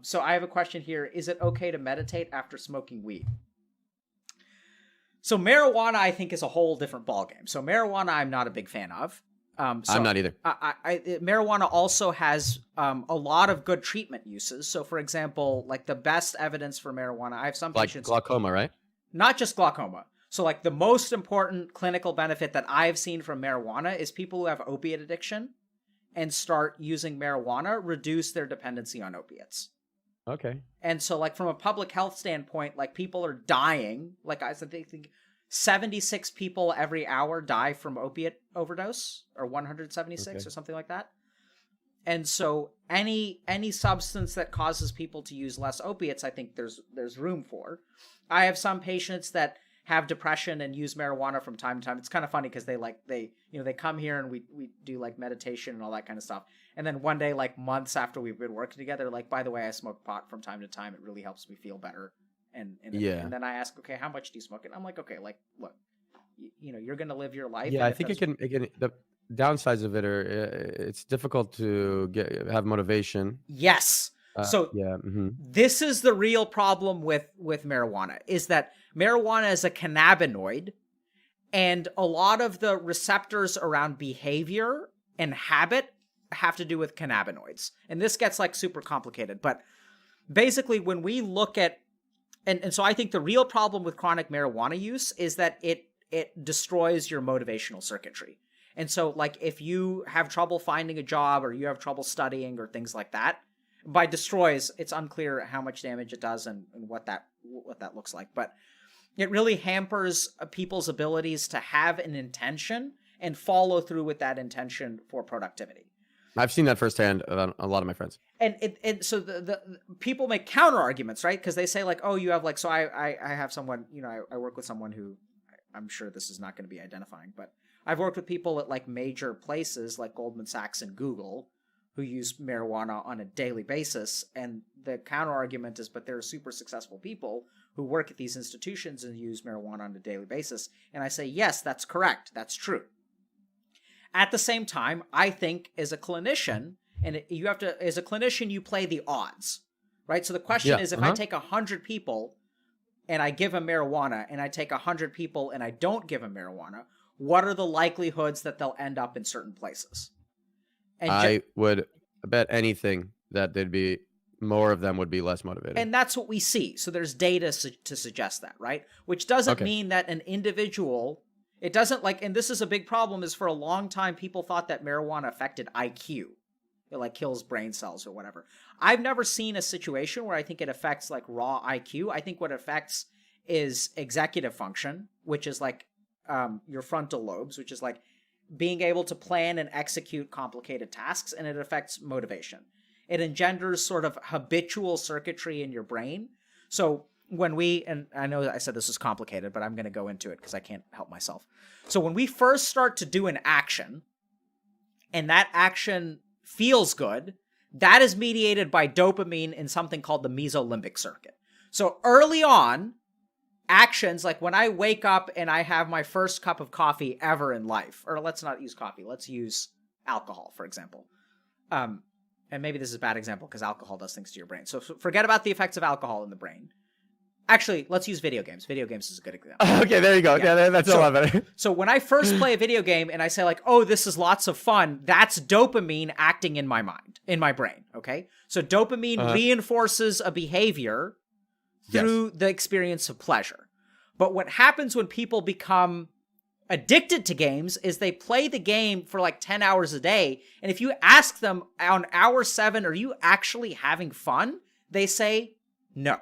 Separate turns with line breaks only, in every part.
So I have a question here. Is it okay to meditate after smoking weed? So marijuana, I think, is a whole different ballgame. So marijuana, I'm not a big fan of.
I'm not either.
Marijuana also has a lot of good treatment uses. So, for example, like the best evidence for marijuana, I have some patients...
glaucoma, right?
Not just glaucoma. So, like, the most important clinical benefit that I've seen from marijuana is people who have opiate addiction and start using marijuana reduce their dependency on opiates.
Okay.
And so, like, from a public health standpoint, like, people are dying. Like, I think 76 people every hour die from opiate overdose, or 176 or something like that. And so any substance that causes people to use less opiates, I think there's room for. I have some patients that have depression and use marijuana from time to time. It's kind of funny because they come here and we do like meditation and all that kind of stuff. And then one day, like months after we've been working together, like, by the way, I smoke pot from time to time. It really helps me feel better. And then I ask, okay, how much do you smoke? And I'm like, okay, like, look, you're going to live your life.
Yeah, I think it can, the downsides of it are, it's difficult to have motivation.
Yes. This is the real problem with marijuana, is that marijuana is a cannabinoid, and a lot of the receptors around behavior and habit have to do with cannabinoids. And this gets like super complicated, but basically when we look at, and so I think the real problem with chronic marijuana use is that it destroys your motivational circuitry. And so, like, if you have trouble finding a job or you have trouble studying or things like that, by destroys, it's unclear how much damage it does and what that looks like. But it really hampers people's abilities to have an intention and follow through with that intention for productivity.
I've seen that firsthand on a lot of my friends.
And so the people make counter arguments, right? Because they say like, oh, you have like, so I have someone, I work with someone who, I'm sure this is not going to be identifying, but I've worked with people at like major places like Goldman Sachs and Google who use marijuana on a daily basis. And the counter argument is, but there are super successful people who work at these institutions and use marijuana on a daily basis. And I say, yes, that's correct. That's true. At the same time, I think as a clinician, and you have to, as a clinician, you play the odds, right? So the question is, if I take 100 people and I give them marijuana, and I take 100 people and I don't give them marijuana, what are the likelihoods that they'll end up in certain places? And
I would bet anything that there'd be more of them would be less motivated.
And that's what we see. So there's data to suggest that, right? Which doesn't mean that an individual, it doesn't like, and this is a big problem, is for a long time, people thought that marijuana affected IQ. It like kills brain cells or whatever. I've never seen a situation where I think it affects like raw IQ. I think what it affects is executive function, which is like your frontal lobes, which is like being able to plan and execute complicated tasks, and it affects motivation. It engenders sort of habitual circuitry in your brain. So when and I know I said this was complicated, but I'm going to go into it because I can't help myself. So when we first start to do an action, and that action feels good, that is mediated by dopamine in something called the mesolimbic circuit. So early on, actions, like when I wake up and I have my first cup of coffee ever in life, or let's not use coffee, let's use alcohol, for example. And maybe this is a bad example because alcohol does things to your brain. So forget about the effects of alcohol in the brain. Actually, let's use video games. Video games is a good example.
Okay, there you go. Yeah, that's a lot better.
So when I first play a video game and I say like, oh, this is lots of fun, that's dopamine acting in my mind, in my brain, okay? So dopamine reinforces a behavior through the experience of pleasure. But what happens when people become addicted to games is they play the game for like 10 hours a day. And if you ask them on hour 7, are you actually having fun? They say no.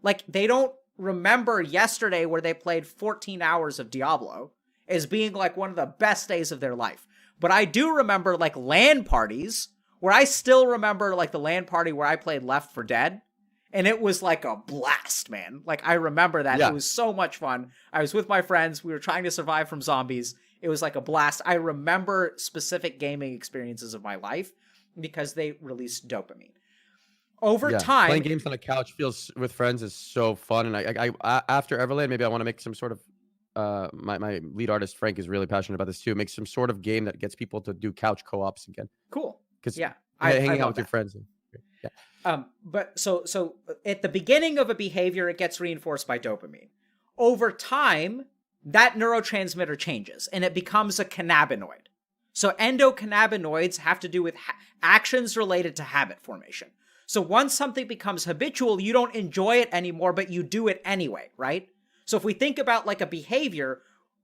Like, they don't remember yesterday where they played 14 hours of Diablo as being like one of the best days of their life. But I do remember like LAN parties where I still remember like the LAN party where I played Left 4 Dead. And it was like a blast, man. Like, I remember that. Yeah. It was so much fun. I was with my friends. We were trying to survive from zombies. It was like a blast. I remember specific gaming experiences of my life because they released dopamine. Over time,
playing games on a couch with friends is so fun. And I after Everland, maybe I want to make some sort of my lead artist Frank is really passionate about this too. Make some sort of game that gets people to do couch co-ops again.
Cool.
Because
yeah,
hanging out with your friends.
But so at the beginning of a behavior, it gets reinforced by dopamine. Over time, that neurotransmitter changes and it becomes a cannabinoid. So endocannabinoids have to do with actions related to habit formation. So once something becomes habitual, you don't enjoy it anymore, but you do it anyway, right? So if we think about like a behavior,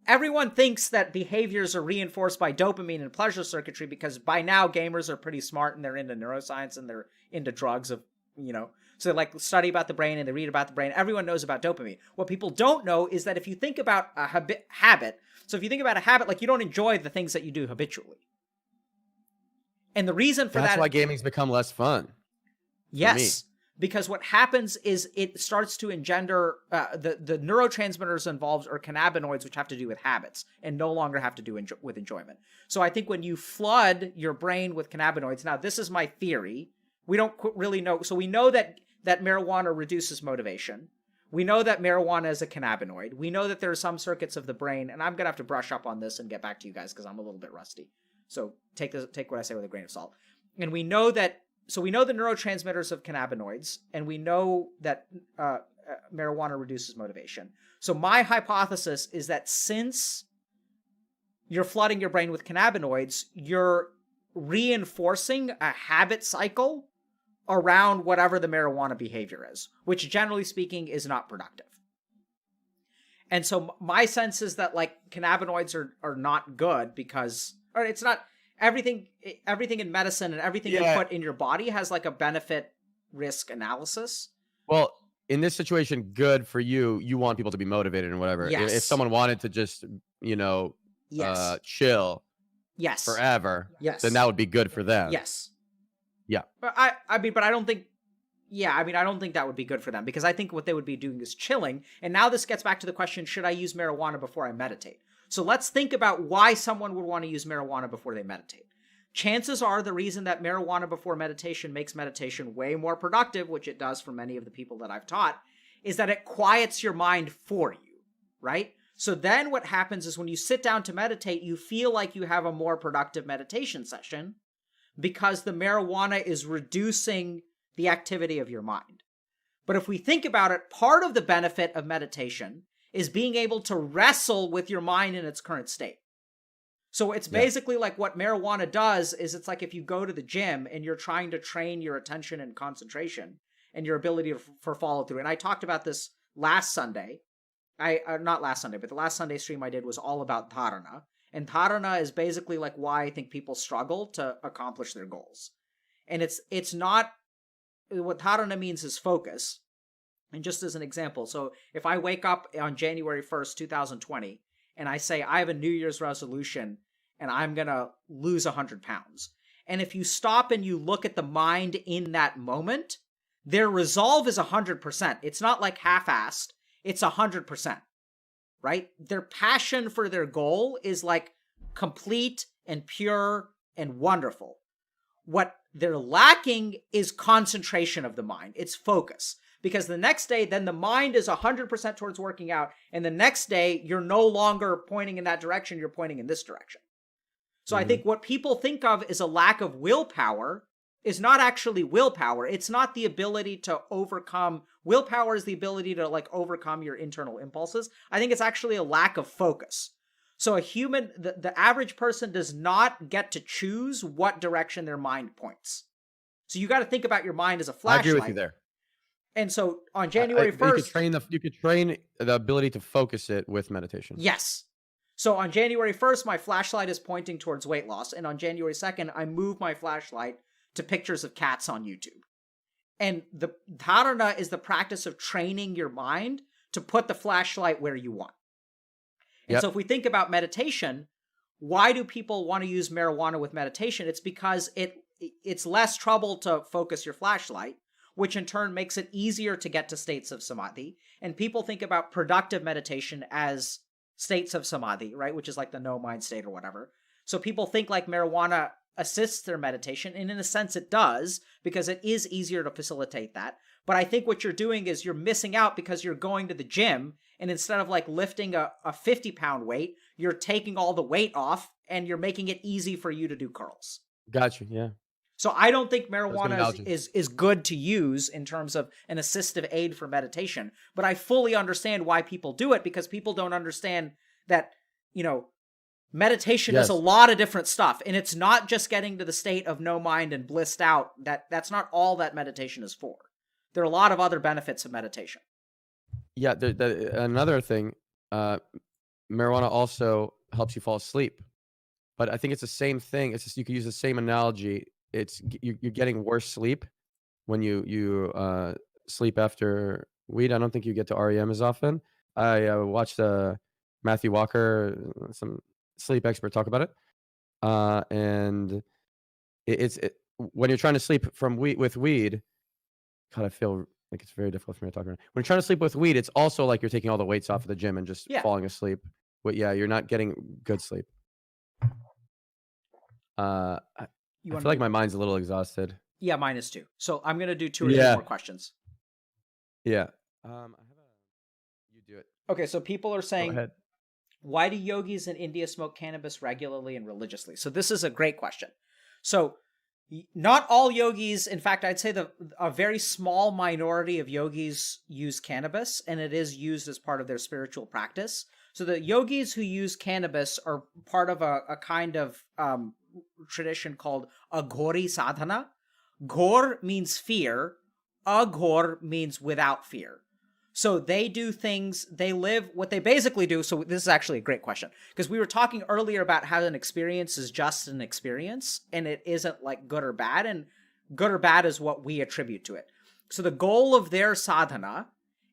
everyone thinks that behaviors are reinforced by dopamine and pleasure circuitry because by now gamers are pretty smart and they're into neuroscience and they're into drugs of, so they like study about the brain and they read about the brain. Everyone knows about dopamine. What people don't know is that if you think about a habit, so if you think about a habit, like you don't enjoy the things that you do habitually. And the reason for
that's why gaming's become less fun.
Yes, because what happens is it starts to engender the neurotransmitters involved are cannabinoids, which have to do with habits and no longer have to do with enjoyment. So I think when you flood your brain with cannabinoids, now this is my theory. We don't really know. So we know that marijuana reduces motivation. We know that marijuana is a cannabinoid. We know that there are some circuits of the brain, and I'm going to have to brush up on this and get back to you guys because I'm a little bit rusty. So take what I say with a grain of salt. And we know that, so we know the neurotransmitters of cannabinoids, and we know that marijuana reduces motivation. So my hypothesis is that since you're flooding your brain with cannabinoids, you're reinforcing a habit cycle around whatever the marijuana behavior is, which generally speaking is not productive. And so my sense is that like cannabinoids are not good because, or it's not everything in medicine and everything you put in your body has like a benefit risk analysis.
Well, in this situation, good for you. You want people to be motivated and whatever.
Yes.
If someone wanted to just, chill forever, then that would be good for them.
Yes.
Yeah.
But I don't think that would be good for them because I think what they would be doing is chilling. And now this gets back to the question, should I use marijuana before I meditate? So let's think about why someone would want to use marijuana before they meditate. Chances are the reason that marijuana before meditation makes meditation way more productive, which it does for many of the people that I've taught, is that it quiets your mind for you, right? So then what happens is when you sit down to meditate, you feel like you have a more productive meditation session because the marijuana is reducing the activity of your mind. But if we think about it, part of the benefit of meditation is being able to wrestle with your mind in its current state. So it's basically like what marijuana does is it's like if you go to the gym and you're trying to train your attention and concentration and your ability for follow through. And I talked about this last Sunday. Not last Sunday, but the last Sunday stream I did was all about dharana. And dharana is basically like why I think people struggle to accomplish their goals. And it's not, what dharana means is focus. And just as an example, so if I wake up on January 1st, 2020, and I say I have a New Year's resolution and I'm going to lose 100 pounds. And if you stop and you look at the mind in that moment, their resolve is 100%. It's not like half-assed. It's 100%, right? Their passion for their goal is like complete and pure and wonderful. What they're lacking is concentration of the mind. It's focus. Because the next day, then the mind is 100% towards working out. And the next day, you're no longer pointing in that direction. You're pointing in this direction. So I think what people think of as a lack of willpower is not actually willpower. It's not the ability to overcome. Willpower is the ability to like overcome your internal impulses. I think it's actually a lack of focus. So a human, the average person does not get to choose what direction their mind points. So you got to think about your mind as a flashlight.
I agree with you there.
And so on January 1st...
You could train the ability to focus it with meditation.
Yes. So on January 1st, my flashlight is pointing towards weight loss. And on January 2nd, I move my flashlight to pictures of cats on YouTube. And the dharana is the practice of training your mind to put the flashlight where you want. And so if we think about meditation, why do people want to use marijuana with meditation? It's because it's less trouble to focus your flashlight, which in turn makes it easier to get to states of samadhi. And people think about productive meditation as states of samadhi, right? Which is like the no mind state or whatever. So people think like marijuana assists their meditation, and in a sense it does, because it is easier to facilitate that. But I think what you're doing is you're missing out because you're going to the gym, and instead of like lifting a 50-pound weight, you're taking all the weight off, and you're making it easy for you to do curls.
Gotcha, yeah.
So I don't think
That's a good
marijuana
analogy.
is good to use in terms of an assistive aid for meditation, but I fully understand why people do it, because people don't understand that, meditation is a
Yes.
lot of different stuff, and it's not just getting to the state of no mind and blissed out. That's not all that meditation is for. There are a lot of other benefits of meditation.
Yeah. Another thing, marijuana also helps you fall asleep. But I think it's the same thing. It's just you could use the same analogy. You're getting worse sleep when you sleep after weed. I don't think you get to REM as often. I watched Matthew Walker, some sleep expert, talk about it, and when you're trying to sleep from weed with weed. God, I feel like it's very difficult for me to talk around. When you're trying to sleep with weed, it's also like you're taking all the weights off of the gym and just
Yeah.
falling asleep. But yeah, you're not getting good sleep. I feel like my mind's a little exhausted.
Yeah, mine is too. So I'm gonna do 2 or 3 more questions.
Yeah. You do it.
Okay, so people are
Go
saying,
ahead.
why do yogis in India smoke cannabis regularly and religiously? So this is a great question. So not all yogis, in fact, I'd say a very small minority of yogis use cannabis, and it is used as part of their spiritual practice. So the yogis who use cannabis are part of a kind of tradition called Aghori sadhana. Ghor means fear. Aghor means without fear. So they do things, they live, what they basically do, so this is actually a great question, because we were talking earlier about how an experience is just an experience, and it isn't like good or bad, and good or bad is what we attribute to it. So the goal of their sadhana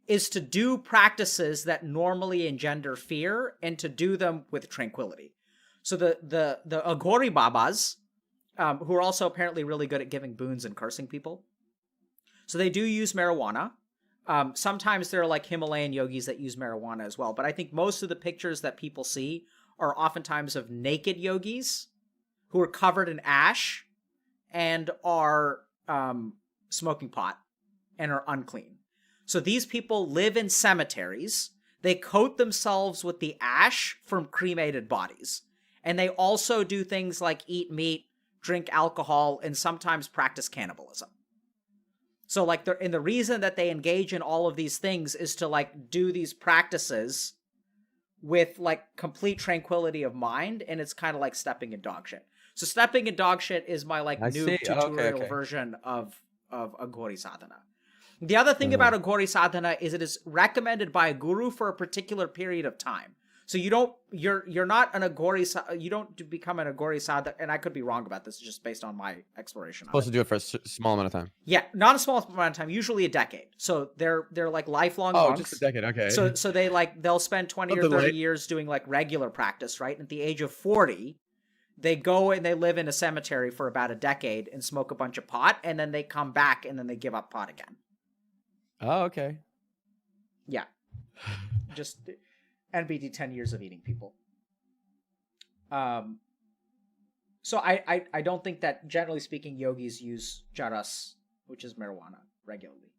is to do practices that normally engender fear, and to do them with tranquility. So the Aghori Babas, who are also apparently really good at giving boons and cursing people, so they do use marijuana. Sometimes there are like Himalayan yogis that use marijuana as well, but I think most of the pictures that people see are oftentimes of naked yogis who are covered in ash and are smoking pot and are unclean. So these people live in cemeteries. They coat themselves with the ash from cremated bodies. And they also do things like eat meat, drink alcohol, and sometimes practice cannibalism. So like the reason that they engage in all of these things is to like do these practices with like complete tranquility of mind, and it's kind of like stepping in dog shit. So stepping in dog shit is my like noob tutorial version of Aghori sadhana. The other thing about Aghori sadhana is it is recommended by a guru for a particular period of time. So you're not an Aghori, you don't become an Aghori sadhana, and I could be wrong about this just based on my exploration.
Supposed to do it for a small amount of time.
Yeah, not a small amount of time, usually a decade. So they're like lifelong monks.
Just a decade, okay.
So they'll spend 20 or 30 years doing like regular practice, right? And at the age of 40, they go and they live in a cemetery for about a decade and smoke a bunch of pot, and then they come back and then they give up pot again.
Oh, okay.
Yeah. Just NBD 10 years of eating people. So I don't think that, generally speaking, yogis use charas, which is marijuana, regularly.